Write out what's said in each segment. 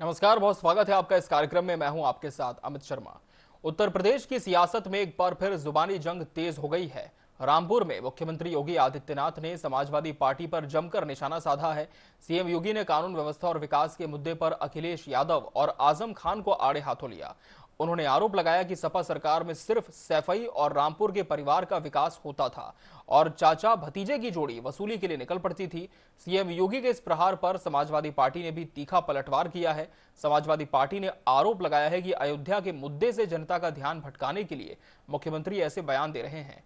नमस्कार, बहुत स्वागत है आपका इस कार्यक्रम में। मैं हूं आपके साथ अमित शर्मा। उत्तर प्रदेश की सियासत में एक बार फिर जुबानी जंग तेज हो गई है। रामपुर में मुख्यमंत्री योगी आदित्यनाथ ने समाजवादी पार्टी पर जमकर निशाना साधा है। सीएम योगी ने कानून व्यवस्था और विकास के मुद्दे पर अखिलेश यादव और आजम खान को आड़े हाथों लिया। उन्होंने आरोप लगाया कि सपा सरकार में सिर्फ सैफई और रामपुर के परिवार का विकास होता था और चाचा भतीजे की जोड़ी वसूली के लिए निकल पड़ती थी। सीएम योगी के इस प्रहार पर समाजवादी पार्टी ने भी तीखा पलटवार किया है। समाजवादी पार्टी ने आरोप लगाया है कि अयोध्या के मुद्दे से जनता का ध्यान भटकाने के लिए मुख्यमंत्री ऐसे बयान दे रहे हैं।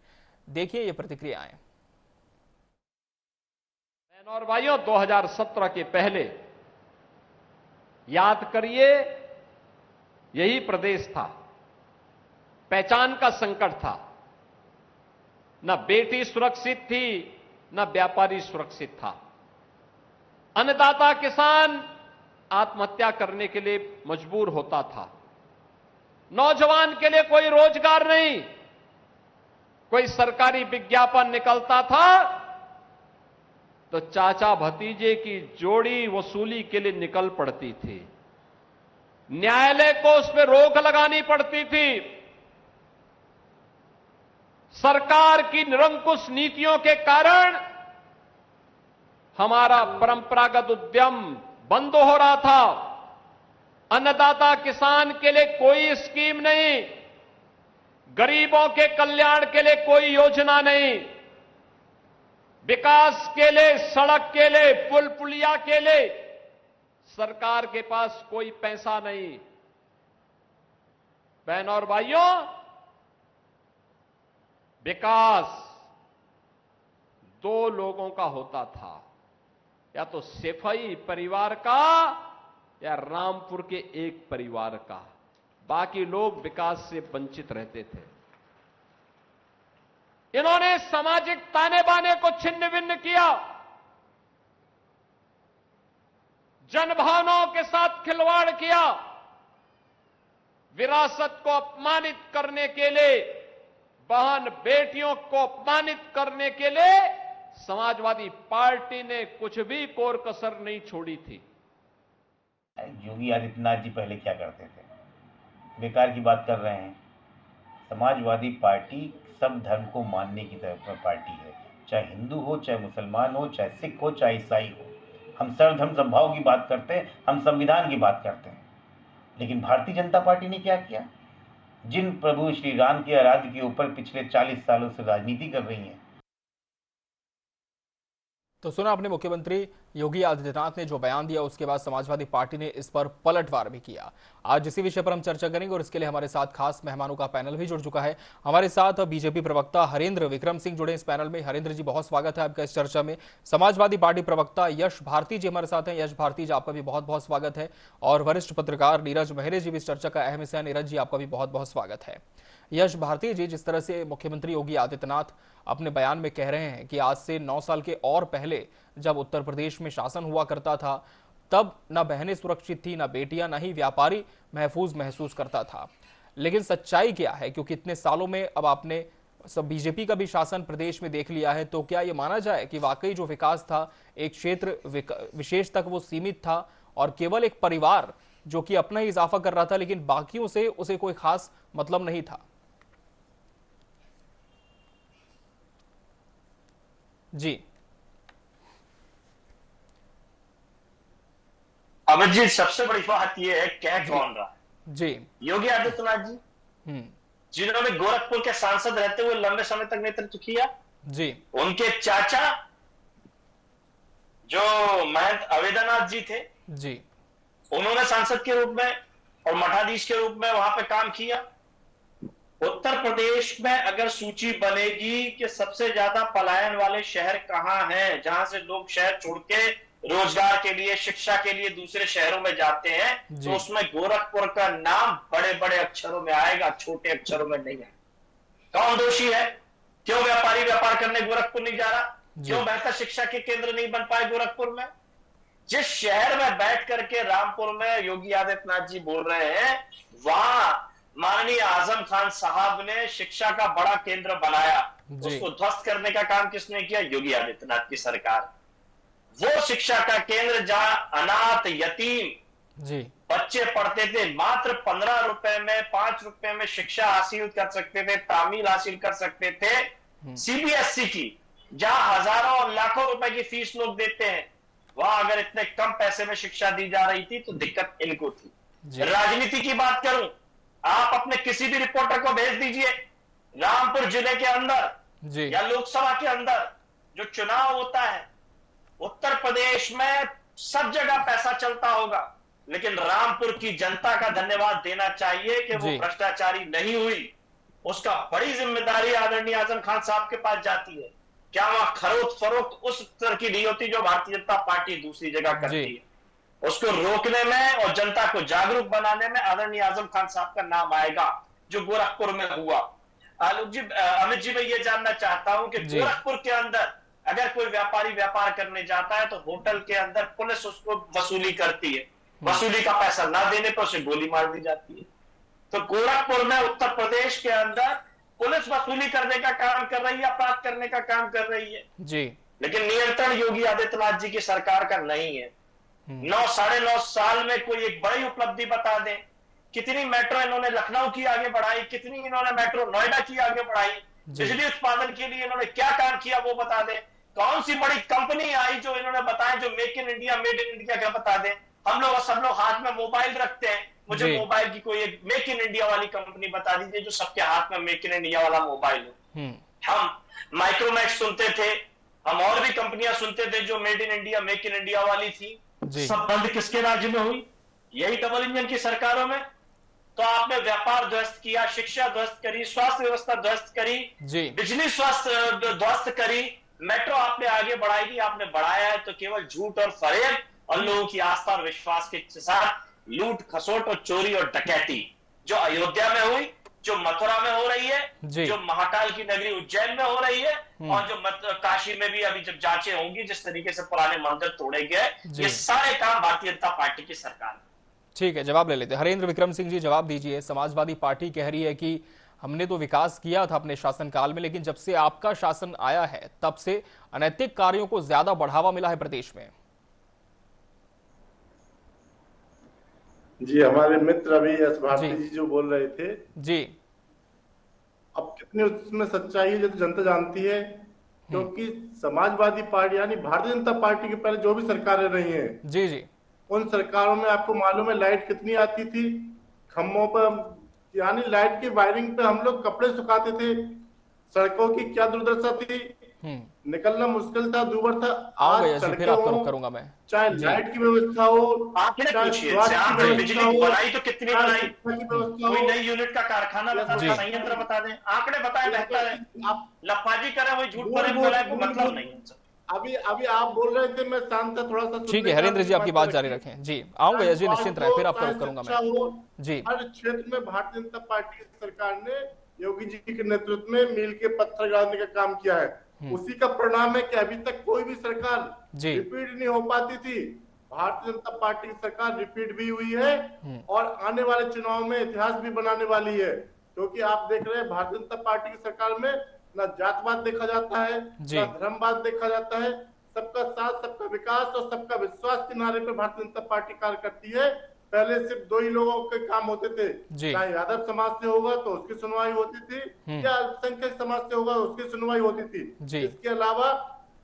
देखिए ये प्रतिक्रियाएं। बहनों और भाइयों, 2017 के पहले याद करिए, यही प्रदेश था, पहचान का संकट था। न बेटी सुरक्षित थी, न व्यापारी सुरक्षित था। अन्नदाता किसान आत्महत्या करने के लिए मजबूर होता था। नौजवान के लिए कोई रोजगार नहीं, कोई सरकारी विज्ञापन निकलता था तो चाचा भतीजे की जोड़ी वसूली के लिए निकल पड़ती थी। न्यायालय को उस पर रोक लगानी पड़ती थी। सरकार की निरंकुश नीतियों के कारण हमारा परंपरागत उद्यम बंद हो रहा था। अन्नदाता किसान के लिए कोई स्कीम नहीं, गरीबों के कल्याण के लिए कोई योजना नहीं, विकास के लिए, सड़क के लिए, पुल पुलिया के लिए सरकार के पास कोई पैसा नहीं। बहनों और भाइयों, विकास दो लोगों का होता था, या तो सैफई परिवार का या रामपुर के एक परिवार का। बाकी लोग विकास से वंचित रहते थे। इन्होंने सामाजिक ताने बाने को छिन्न भिन्न किया, जनभावनाओं के साथ खिलवाड़ किया। विरासत को अपमानित करने के लिए, बहन बेटियों को अपमानित करने के लिए समाजवादी पार्टी ने कुछ भी कोर कसर नहीं छोड़ी थी। योगी आदित्यनाथ जी पहले क्या करते थे, बेकार की बात कर रहे हैं। समाजवादी पार्टी सब धर्म को मानने की तरफ पार्टी है, चाहे हिंदू हो, चाहे मुसलमान हो, चाहे सिख हो, चाहे ईसाई हो। हम सर्वधर्म समभाव की बात करते हैं, हम संविधान की बात करते हैं। लेकिन भारतीय जनता पार्टी ने क्या किया? जिन प्रभु श्री राम के आराध्य के ऊपर पिछले 40 सालों से राजनीति कर रही है। तो सुना आपने मुख्यमंत्री योगी आदित्यनाथ ने जो बयान दिया, उसके बाद समाजवादी पार्टी ने इस पर पलटवार भी किया। आज इसी विषय पर हम चर्चा करेंगे और इसके लिए हमारे साथ खास मेहमानों का पैनल भी जुड़ चुका है। हमारे साथ बीजेपी प्रवक्ता हरेंद्र विक्रम सिंह जुड़े इस पैनल में। हरेंद्र जी, बहुत स्वागत है आपका इस चर्चा में। समाजवादी पार्टी प्रवक्ता यश भारती जी हमारे साथ हैं। यश भारती जी, आपका भी बहुत बहुत स्वागत है। और वरिष्ठ पत्रकार नीरज मेहरे जी भी इस चर्चा का अहम हिस्सा है। नीरज जी, आपका भी बहुत बहुत स्वागत है। यश भारती जी, जिस तरह से मुख्यमंत्री योगी आदित्यनाथ अपने बयान में कह रहे हैं कि आज से 9 साल के और पहले जब उत्तर प्रदेश में शासन हुआ करता था, तब ना बहनें सुरक्षित थी, ना बेटियां, ना ही व्यापारी महफूज महसूस करता था। लेकिन सच्चाई क्या है? क्योंकि इतने सालों में अब आपने सब बीजेपी का भी शासन प्रदेश में देख लिया है, तो क्या ये माना जाए कि वाकई जो विकास था एक क्षेत्र विशेष तक वो सीमित था और केवल एक परिवार जो कि अपना ही इजाफा कर रहा था, लेकिन बाकियों से उसे कोई खास मतलब नहीं था? जी अमित जी, सबसे बड़ी बात यह है कह कौन रहा है? जी, योगी आदित्यनाथ जी, जिन्होंने गोरखपुर के सांसद रहते हुए लंबे समय तक नेतृत्व किया। जी, उनके चाचा जो महंत अवेद्यनाथ जी थे, जी, उन्होंने सांसद के रूप में और मठाधीश के रूप में वहां पे काम किया। उत्तर प्रदेश में अगर सूची बनेगी कि सबसे ज्यादा पलायन वाले शहर कहां हैं, जहां से लोग शहर छोड़ के रोजगार के लिए, शिक्षा के लिए दूसरे शहरों में जाते हैं, तो उसमें गोरखपुर का नाम बड़े बड़े अक्षरों में आएगा, छोटे अक्षरों में नहीं आएगा। कौन दोषी है? क्यों व्यापारी व्यापार करने गोरखपुर नहीं जा रहा? क्यों बेहतर शिक्षा के केंद्र नहीं बन पाए गोरखपुर में? जिस शहर में बैठ करके रामपुर में योगी आदित्यनाथ जी बोल रहे हैं, वहां माननीय आजम खान साहब ने शिक्षा का बड़ा केंद्र बनाया। उसको ध्वस्त करने का काम किसने किया? योगी आदित्यनाथ की सरकार। वो शिक्षा का केंद्र जहां अनाथ, यतीम जी। बच्चे पढ़ते थे, मात्र 15 रुपए में, 5 रुपए में शिक्षा हासिल कर सकते थे, तामील हासिल कर सकते थे। सीबीएसई की जहां हजारों और लाखों रुपए की फीस लोग देते हैं, वहां अगर इतने कम पैसे में शिक्षा दी जा रही थी तो दिक्कत इनको थी। राजनीति की बात करूं, आप अपने किसी भी रिपोर्टर को भेज दीजिए रामपुर जिले के अंदर या लोकसभा के अंदर जो चुनाव होता है, उत्तर प्रदेश में सब जगह पैसा चलता होगा, लेकिन रामपुर की जनता का धन्यवाद देना चाहिए कि वो भ्रष्टाचारी नहीं हुई। उसका बड़ी जिम्मेदारी आदरणीय आजम खान साहब के पास जाती है। क्या वहां खरोच फरोख्त उस तरह की नहीं होती जो भारतीय जनता पार्टी दूसरी जगह करती है? उसको रोकने में और जनता को जागरूक बनाने में आदरणीय आजम खान साहब का नाम आएगा, जो गोरखपुर में हुआ। आलोक जी, अमित जी, मैं ये जानना चाहता हूं कि गोरखपुर के अंदर अगर कोई व्यापारी व्यापार करने जाता है तो होटल के अंदर पुलिस उसको वसूली करती है, वसूली का पैसा ना देने पर उसे गोली मार दी जाती है। तो गोरखपुर में उत्तर प्रदेश के अंदर पुलिस वसूली करने का काम कर रही है, अपराध करने का काम कर रही है जी, लेकिन नियंत्रण योगी आदित्यनाथ जी की सरकार का नहीं है। 9-9.5 साल में कोई एक बड़ी उपलब्धि बता दें, कितनी मेट्रो इन्होंने लखनऊ की आगे बढ़ाई, कितनी इन्होंने मेट्रो नोएडा की आगे बढ़ाई, बिजली उत्पादन के लिए इन्होंने क्या काम किया वो बता दें। कौन सी बड़ी कंपनी आई जो इन्होंने बताया, जो make in India, made in India क्या बता दें। हम लोग सब लोग हाथ में मोबाइल रखते हैं, मुझे मोबाइल की कोई एक मेक इन इंडिया वाली कंपनी बता दीजिए जो सबके हाथ में मेक इन इंडिया वाला मोबाइल हो। हम माइक्रोमैक्स सुनते थे, हम और भी कंपनियां सुनते थे जो made in India, make in India वाली थी। सब बंद किसके राज्य में हुई? यही डबल इंजन की सरकारों में। तो आपने व्यापार ध्वस्त किया, शिक्षा ध्वस्त करी, स्वास्थ्य व्यवस्था ध्वस्त करी, बिजली स्वास्थ्य ध्वस्त करी, मेट्रो आपने आगे बढ़ाई नहीं, आपने बढ़ाया है तो केवल झूठ और फरेब और लोगों की आस्था और विश्वास के साथ लूट खसोट और चोरी और डकैती जो अयोध्या में हुई, जो मथुरा में हो रही है, जो महाकाल की नगरी उज्जैन में हो रही है, और जो काशी में भी अभी जब जांचें होंगी, जिस तरीके से पुराने मंदिर तोड़े गए, ये सारे काम भारतीय जनता पार्टी की सरकार है। ठीक है, जवाब ले लेते हैं। हरेंद्र विक्रम सिंह जी, जवाब दीजिए। समाजवादी पार्टी कह रही है कि हमने तो विकास किया था अपने शासनकाल में, लेकिन जब से आपका शासन आया है तब से अनैतिक कार्यों को ज्यादा बढ़ावा मिला है प्रदेश में। जी, हमारे मित्र अभी एस भारती जी जो बोल रहे थे जी, अब कितनी उसमें सच्चाई है जो तो जनता जानती है, क्योंकि समाजवादी पार्टी यानी भारतीय जनता पार्टी के पहले जो भी सरकारें रही हैं जी, उन सरकारों में आपको मालूम है लाइट कितनी आती थी खम्भों पर, यानी लाइट की वायरिंग पे हम लोग कपड़े सुखाते थे। सड़कों की क्या दुर्दशा थी, निकलना मुश्किल था, दूभर था। आज फिर आपका रुख करूंगा मैं, चाहे लाइट की व्यवस्था हो, चाहे बिजली बनाई तो कितनी बनाई, कोई नई यूनिट का कारखाना बता दें, संयंत्र बता दें, आंकड़े बताए, बेहतर है। आप लफाजी करें, वही झूठ बोले, मतलब नहीं है। अभी आप बोल रहे थे, मैं शांत था थोड़ा सा। ठीक है हरेंद्र जी, आपकी बात जारी रखें। जी, आऊंगा जी, निश्चिंत रहे, फिर आपका रुख करूंगा मैं जी। हर क्षेत्र में भारतीय जनता पार्टी की सरकार ने योगी जी के नेतृत्व में मील के पत्थर गाड़ने का काम किया है। उसी का परिणाम है कि अभी तक कोई भी सरकार रिपीट नहीं हो पाती थी। भारतीय जनता पार्टी की सरकार रिपीट भी हुई है और आने वाले चुनाव में इतिहास भी बनाने वाली है, क्योंकि आप देख रहे हैं भारतीय जनता पार्टी की सरकार में ना जातवाद देखा जाता है, ना धर्मवाद देखा जाता है, सबका साथ, सबका विकास और सबका विश्वास के नारे पे भारतीय जनता पार्टी कार्य करती है। पहले सिर्फ 2 ही लोगों के काम होते थे, चाहे यादव समाज से होगा तो उसकी सुनवाई होती थी, या अल्पसंख्यक समाज से होगा उसकी सुनवाई होती थी। इसके अलावा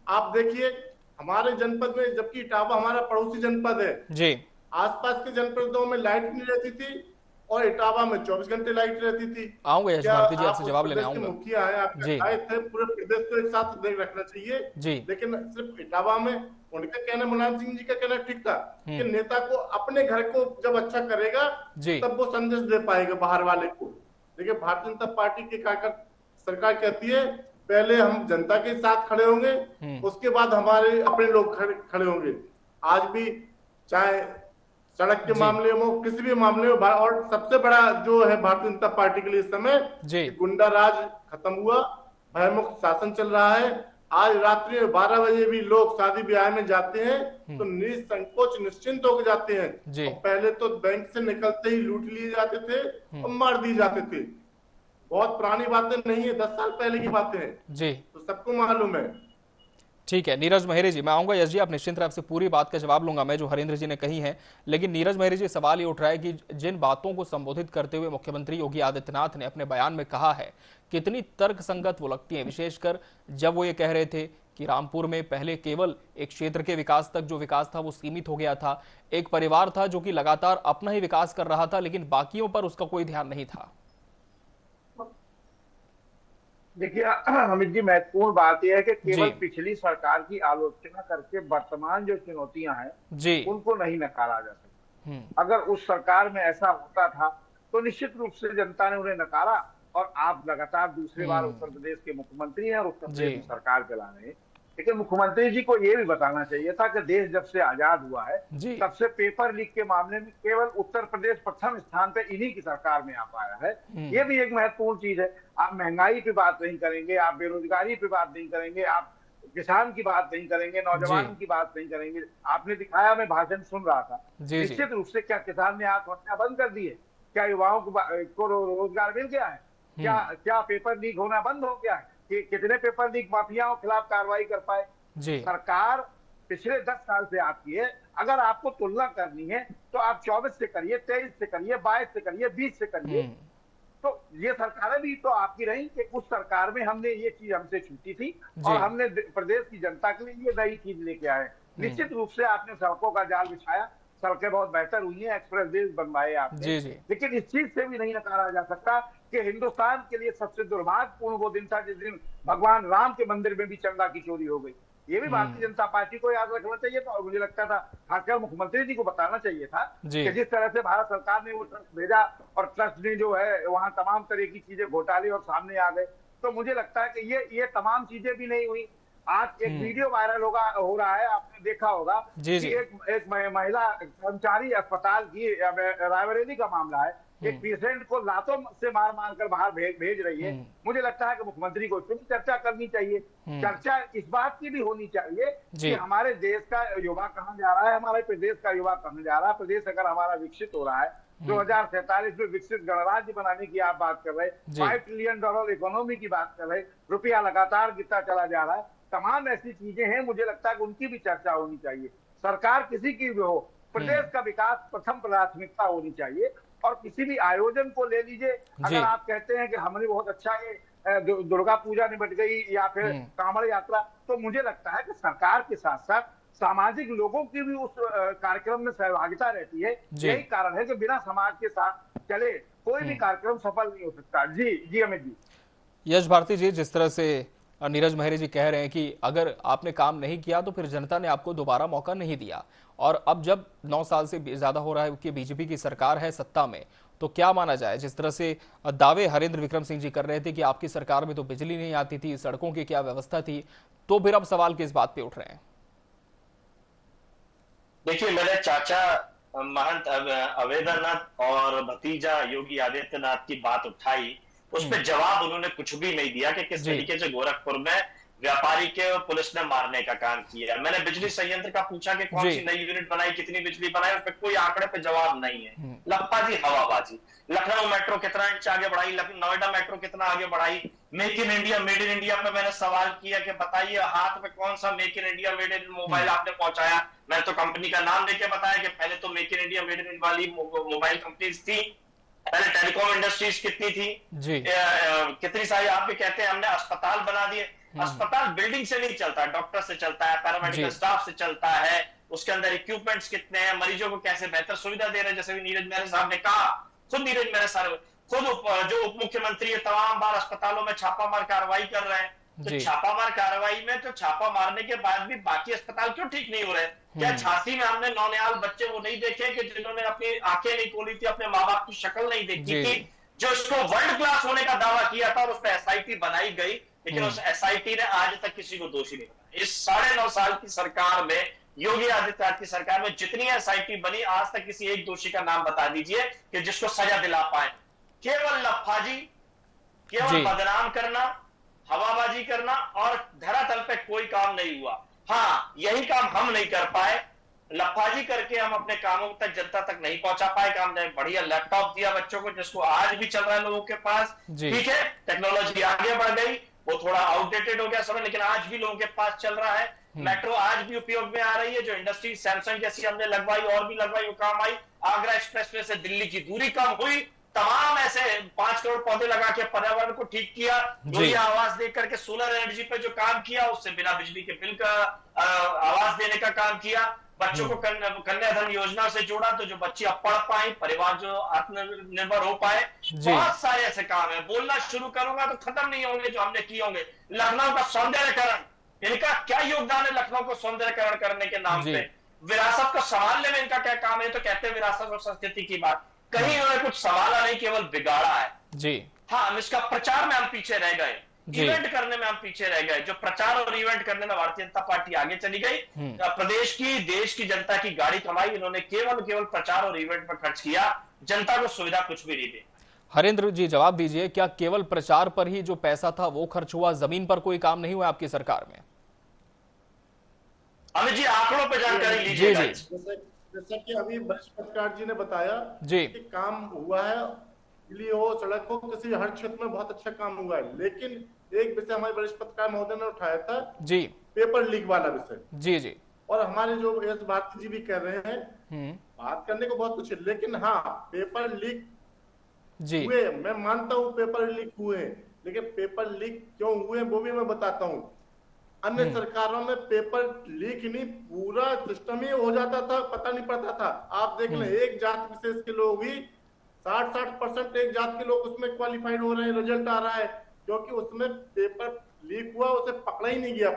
आप देखिए हमारे जनपद में, जबकि इटावा हमारा पड़ोसी जनपद है, आसपास के जनपदों में लाइट नहीं रहती थी और इटावा में 24 घंटे लाइट रहती थी। आऊंगा यश भारती जी, आपसे जवाब लेने आऊंगा। मुखिया है, आपके आए थे, पूरे प्रदेश को एक साथ देख रखना चाहिए, लेकिन सिर्फ इटावा में उनका कहना, मुलायम सिंह जी का कहना ठीक था कि नेता को अपने घर को जब अच्छा करेगा तब वो संदेश दे पाएगा बाहर वाले को। देखिए भारतीय जनता पार्टी की सरकार कहती है पहले हम जनता के साथ खड़े होंगे, उसके बाद हमारे अपने लोग खड़े होंगे। आज भी चाहे सड़क के मामले में, किसी भी मामले में, और सबसे बड़ा जो है भारतीय जनता पार्टी के लिए इस समय गुंडा राज खत्म हुआ, भयमुक्त शासन चल रहा है। आज रात्रि में 12 बजे भी लोग शादी ब्याह में जाते हैं तो निसंकोच निश्चिंत होकर जाते हैं। पहले तो बैंक से निकलते ही लूट लिए जाते थे और मार दिए जाते थे। बहुत पुरानी बातें नहीं है, 10 साल पहले की बातें हैं, तो सबको मालूम है। ठीक है नीरज महेरी जी, मैं आऊंगा यश जी, आप निश्चिंत रूप से पूरी बात का जवाब लूंगा मैं जो हरेंद्र जी ने कही है। लेकिन नीरज महेरी जी, सवाल ये उठ रहा है कि जिन बातों को संबोधित करते हुए मुख्यमंत्री योगी आदित्यनाथ ने अपने बयान में कहा है, कितनी तर्कसंगत वो लगती है, विशेषकर जब वो ये कह रहे थे कि रामपुर में पहले केवल एक क्षेत्र के विकास तक जो विकास था वो सीमित हो गया था, एक परिवार था जो कि लगातार अपना ही विकास कर रहा था लेकिन बाकियों पर उसका कोई ध्यान नहीं था। देखिए अमित जी, महत्वपूर्ण बात यह है कि केवल पिछली सरकार की आलोचना करके वर्तमान जो चुनौतियां हैं उनको नहीं नकारा जा सकता। अगर उस सरकार में ऐसा होता था तो निश्चित रूप से जनता ने उन्हें नकारा, और आप लगातार दूसरी बार उत्तर प्रदेश के मुख्यमंत्री हैं और उत्तर प्रदेश में सरकार चला रहे हैं। लेकिन मुख्यमंत्री जी को यह भी बताना चाहिए था कि देश जब से आजाद हुआ है तब से पेपर लीक के मामले में केवल उत्तर प्रदेश प्रथम स्थान पे इन्हीं की सरकार में आ पाया है। ये भी एक महत्वपूर्ण चीज है। आप महंगाई पे बात नहीं करेंगे, आप बेरोजगारी पे बात नहीं करेंगे, आप किसान की बात नहीं करेंगे, नौजवान की बात नहीं करेंगे। आपने दिखाया, मैं भाषण सुन रहा था, निश्चित रूप से क्या किसान ने आत्महत्या बंद कर दी है? क्या युवाओं को रोजगार मिल गया है? क्या पेपर लीक होना बंद हो गया है? कि कितने पेपर लीक माफियाओं के खिलाफ कार्रवाई कर पाए? सरकार पिछले 10 साल से आपकी है। अगर आपको तुलना करनी है तो आप 24 से करिए, 23 से करिए, 22 से करिए, 20 से करिए। तो ये सरकारें भी तो आपकी रही कि उस सरकार में हमने ये चीज हमसे छूटी थी और हमने प्रदेश की जनता के लिए ये नई चीज लेके आए। निश्चित रूप से आपने सड़कों का जाल बिछाया, सड़कें बहुत बेहतर हुई हैं, एक्सप्रेस वे बनवाए आपने, लेकिन इस चीज से भी नहीं नकारा जा सकता कि हिंदुस्तान के लिए सबसे दुर्भाग्यपूर्ण वो दिन था जिस दिन भगवान राम के मंदिर में भी चंदा की चोरी हो गई। ये भी भारतीय जनता पार्टी को याद रखना चाहिए था, और मुझे लगता था खासकर मुख्यमंत्री जी को बताना चाहिए था कि जिस तरह से भारत सरकार ने वो ट्रस्ट भेजा और ट्रस्ट ने जो है वहां तमाम तरह की चीजें घोटाले और सामने आ गए। तो मुझे लगता है कि ये तमाम चीजें भी नहीं हुई। आज एक वीडियो वायरल हो रहा है, आपने देखा होगा कि एक महिला कर्मचारी अस्पताल की, रायबरेली का मामला है, एक पेशेंट को लातों से मार कर बाहर भेज रही है। मुझे लगता है कि मुख्यमंत्री को इस पर चर्चा करनी चाहिए। चर्चा इस बात की भी होनी चाहिए कि हमारे देश का युवा कहाँ जा रहा है, हमारे प्रदेश का युवा कहाँ जा रहा है। प्रदेश अगर हमारा विकसित हो रहा है, 2047 में विकसित गणराज्य बनाने की आप बात कर रहे, $5 ट्रिलियन इकोनॉमी की बात कर रहे, रुपया लगातार गिरता चला जा रहा है, तमाम ऐसी चीजें हैं, मुझे लगता है कि उनकी भी चर्चा होनी चाहिए। सरकार किसी की भी हो, प्रदेश का विकास प्रथम प्राथमिकता होनी चाहिए। और किसी भी आयोजन को ले लीजिए, अगर आप कहते हैं कि हमने बहुत अच्छा ये दुर्गा पूजा निपट गई या फिर कांवड़ यात्रा, तो मुझे लगता है कि सरकार के साथ साथ सामाजिक लोगों की भी उस कार्यक्रम में सहभागिता रहती है। यही कारण है कि बिना समाज के साथ चले कोई भी कार्यक्रम सफल नहीं हो सकता। जी अमित जी। यश भारती जी, जिस तरह से नीरज महेरी जी कह रहे हैं कि अगर आपने काम नहीं किया तो फिर जनता ने आपको दोबारा मौका नहीं दिया, और अब जब 9 साल से ज्यादा हो रहा है कि बीजेपी की सरकार है सत्ता में, तो क्या माना जाए? जिस तरह से दावे हरेंद्र विक्रम सिंह जी कर रहे थे कि आपकी सरकार में तो बिजली नहीं आती थी, सड़कों की क्या व्यवस्था थी, तो फिर अब सवाल किस बात पे उठ रहे हैं? देखिए, मेरे चाचा महंत अवैधनाथ और भतीजा योगी आदित्यनाथ की बात उठाई, उस पर जवाब उन्होंने कुछ भी नहीं दिया कि किस तरीके से गोरखपुर में व्यापारी के पुलिस ने मारने का काम किया। मैंने बिजली संयंत्र का पूछा कि कौन सी नई यूनिट बनाई, कितनी बिजली बनाई, उस पर कोई आंकड़े पे जवाब नहीं है। लप्पाजी, हवाबाजी। लखनऊ मेट्रो कितना इंच आगे बढ़ाई, नोएडा मेट्रो कितना आगे बढ़ाई, make in India, made in India पे मैंने सवाल किया कि बताइए हाथ में कौन सा make in India made in mobile आपने पहुंचाया। मैंने तो कंपनी का नाम लेके बताया कि पहले तो make in India made in वाली मोबाइल कंपनीज थी, पहले टेलीकॉम इंडस्ट्रीज कितनी थी, कितनी सारी। आप भी कहते हैं हमने अस्पताल बना दिए। अस्पताल बिल्डिंग से नहीं चलता, डॉक्टर से चलता है, पैरामेडिकल स्टाफ से चलता है, उसके अंदर इक्विपमेंट्स कितने हैं, मरीजों को कैसे बेहतर सुविधा दे रहे हैं। जैसे भी नीरज मेहरा साहब ने कहा, खुद नीरज मेहरा साहब खुद जो उप मुख्यमंत्री है तमाम बार अस्पतालों में छापामार कार्रवाई कर रहे हैं। तो छापामार कार्रवाई में तो छापा मारने के बाद भी बाकी अस्पताल क्यों ठीक नहीं हो रहे? क्या झांसी में हमने नौनिहाल बच्चे वो नहीं देखे कि जिन्होंने अपनी आंखें नहीं खोली थी, अपने माँ बाप की शक्ल नहीं देखी थी, जो इसको वर्ल्ड क्लास होने का दावा किया था और उस पर SIT बनाई गई, लेकिन उस SIT ने आज तक किसी को दोषी नहीं बनाया। इस 9.5 साल की सरकार में, योगी आदित्यनाथ की सरकार में जितनी SIT बनी, आज तक किसी एक दोषी का नाम बता दीजिए कि जिसको सजा दिला पाए। केवल लफाजी, केवल बदनाम करना, हवाबाजी करना, और धरातल पे कोई काम नहीं हुआ। हाँ, यही काम हम नहीं कर पाए, लफाजी करके हम अपने कामों तक, जनता तक नहीं पहुंचा पाए। कि हमने बढ़िया लैपटॉप दिया बच्चों को, जिसको आज भी चल रहा है लोगों के पास, ठीक है, टेक्नोलॉजी आगे बढ़ गई, वो थोड़ा आउटडेटेड हो गया समय, लेकिन आज भी लोगों के पास चल रहा है। मेट्रो आज भी उपयोग में आ रही है, जो इंडस्ट्री सैमसंग जैसी हमने लगवाई और भी लगवाई, वो काम आई। आगरा एक्सप्रेसवे से दिल्ली की दूरी कम हुई। तमाम ऐसे 5 करोड़ पौधे लगा के पर्यावरण को ठीक किया। जो आवास दे करके सोलर एनर्जी पे जो काम किया, उससे बिना बिजली के बिल का आवास देने का काम किया। बच्चों को कन्याधन योजना से जोड़ा, तो जो बच्ची अब पढ़ पाए, परिवार जो आत्मनिर्भर हो पाए। बहुत सारे ऐसे काम है, बोलना शुरू करूंगा तो खत्म नहीं होंगे जो हमने किए होंगे। लखनऊ का सौंदर्यकरण, इनका क्या योगदान है लखनऊ को सौंदर्यकरण करने के नाम पे। विरासत को संभालने में इनका क्या काम है, तो कहते हैं विरासत और संस्कृति की बात, कहीं इन्होंने कुछ संभाला नहीं, केवल बिगाड़ा है जी। हाँ, हम इसका प्रचार में हम पीछे रह गए, इवेंट करने में हम पीछे रह गए। जो प्रचार और इवेंट करने में भारतीय जनता पार्टी आगे चली गई। प्रदेश की, देश की जनता की गाड़ी कमाई इन्होंने केवल प्रचार और इवेंट पर खर्च किया, जनता को सुविधा कुछ भी नहीं दी। हरेंद्र जी जवाब दीजिए, क्या केवल प्रचार पर ही जो पैसा था वो खर्च हुआ, जमीन पर कोई काम नहीं हुआ आपकी सरकार में? अमित जी आंकड़ों पर जानकारी लीजिए। जैसा कि अभी वरिष्ठ पत्रकार जी ने बताया जी कि काम हुआ है, दिल्ली हो, सड़क हो, किसी हर क्षेत्र में बहुत अच्छा काम हुआ है। लेकिन एक विषय हमारे वरिष्ठ पत्रकार महोदय ने उठाया था जी, पेपर लीक वाला विषय जी जी, और हमारे जो एस भारती जी भी कह रहे हैं, बात करने को बहुत कुछ है, लेकिन हाँ पेपर लीक जी हुए, मैं मानता हूँ पेपर लीक हुए, लेकिन पेपर लीक क्यों हुए वो भी मैं बताता हूँ। अन्य सरकारों में पेपर लीक नहीं, पूरा सिस्टम ही हो जाता था, पता नहीं पड़ता था। आप देख लें, एक जात विशेष के लोग ही 60% एक जात के लोग उसमें क्वालिफाइड हो रहे हैं, रिजल्ट आ रहा है, क्योंकि उसमें पेपर लीक हुआ, उसे पकड़ा ही नहीं गया।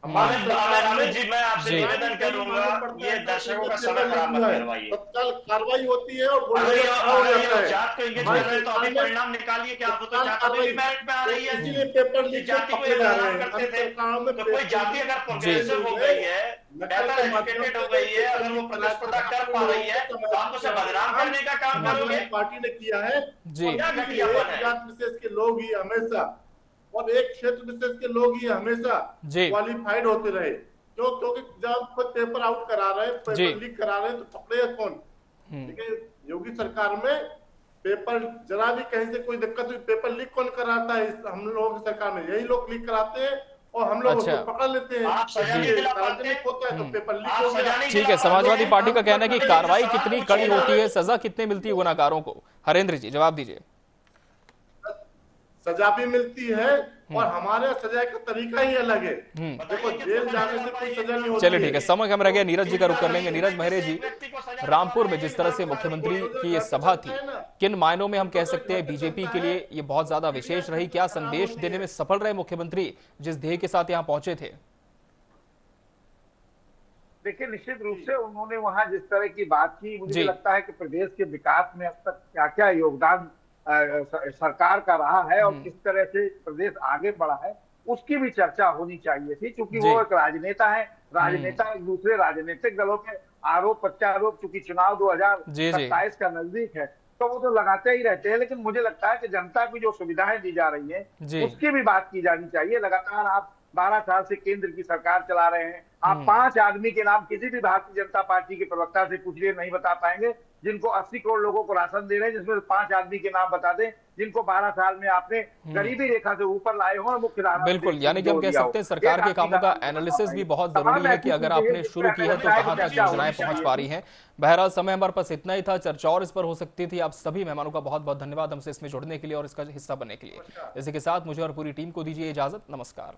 अमित जी मैं आपसे निवेदन करूंगा, ये दर्शकों का समय खराब मत करवाइए, तत्काल कार्रवाई होती है और जात को इंगित कर रहे तो अभी परिणाम निकालिए कि आपको तो जात अभी मेरिट में आ रही है, इसलिए पेपर लीक जाति को ये बदनाम करते थे। तो कोई जाति अगर प्रोग्रेसिव हो गई है, बेहतर एजुकेटेड हो गई है, अगर वो प्रतिस्पर्धा कर पा रही है, तो आप उसे बदनाम करने का काम करोगे। पार्टी ने किया है जी, जात विशेष के लोग ही हमेशा और एक क्षेत्र विशेष के लोग ही हमेशा क्वालिफाइड होते रहे, क्योंकि जब खुद पेपर आउट करा रहे, पेपर लीक करा रहे, तो पकड़ेगा कौन? लेकिन योगी सरकार में पेपर जरा भी कहीं से कोई दिक्कत हुई, पेपर लीक कौन कराता है? हम लोगों की सरकार में यही लोग लीक कराते हैं और हम लोग उसको पकड़ लेते हैं। सार्वजनिक होता है तो पेपर लीक हो गया। ठीक है, समाजवादी पार्टी का कहना है कि कार्रवाई कितनी कड़ी होती है, सजा कितनी मिलती है गुनाहगारों को? हरेंद्र जी जवाब दीजिए। सजा भी मिलती है और हमारे सजा का तरीका ही अलग है। देखो, जेल जाने से कोई सजा नहीं होती। चलिए ठीक है, समय कम रह गया, नीरज जी का रुख कर लेंगे। नीरज महरे जी, रामपुर में जिस तरह से मुख्यमंत्री की ये सभा थी, किन मायनों में हम कह सकते हैं बीजेपी के लिए ये बहुत ज्यादा विशेष रही? क्या संदेश देने में सफल रहे मुख्यमंत्री जिस ध्येय के साथ यहाँ पहुंचे थे? देखिए, निश्चित रूप से उन्होंने वहां जिस तरह की बात की, मुझे लगता है कि प्रदेश के विकास में अब तक क्या क्या योगदान सरकार का रहा है और किस तरह से प्रदेश आगे बढ़ा है, उसकी भी चर्चा होनी चाहिए थी। क्योंकि वो एक राजनेता है, राजनेता एक दूसरे राजनीतिक दलों के आरोप प्रत्यारोप, चूंकि चुनाव 2027 का नजदीक है तो वो तो लगाते ही रहते हैं। लेकिन मुझे लगता है कि जनता की जो सुविधाएं दी जा रही हैं उसकी भी बात की जानी चाहिए। लगातार आप 12 साल से केंद्र की सरकार चला रहे हैं, आप 5 आदमी के नाम किसी भी भारतीय जनता पार्टी के प्रवक्ता से पूछिए, नहीं बता पाएंगे, जिनको 80 करोड़ लोगों को राशन दे रहे हैं, जिसमें 5 आदमी के नाम बता दें जिनको 12 साल में आपने गरीबी रेखा से ऊपर लाए हो और मुख्य धारा। बिल्कुल, यानी कि हम कह सकते हैं सरकार के कामों का एनालिसिस भी बहुत जरूरी है कि अगर आपने शुरू की है तो कहां तक योजनाएं पहुंच पा रही हैं। बहरहाल समय हमारे पास इतना ही था, चर्चा और इस पर हो सकती थी। आप सभी मेहमानों का बहुत बहुत धन्यवाद हमसे इसमें जुड़ने के लिए और इसका हिस्सा बनने के लिए। इसी के साथ मुझे और पूरी टीम को दीजिए इजाजत। नमस्कार।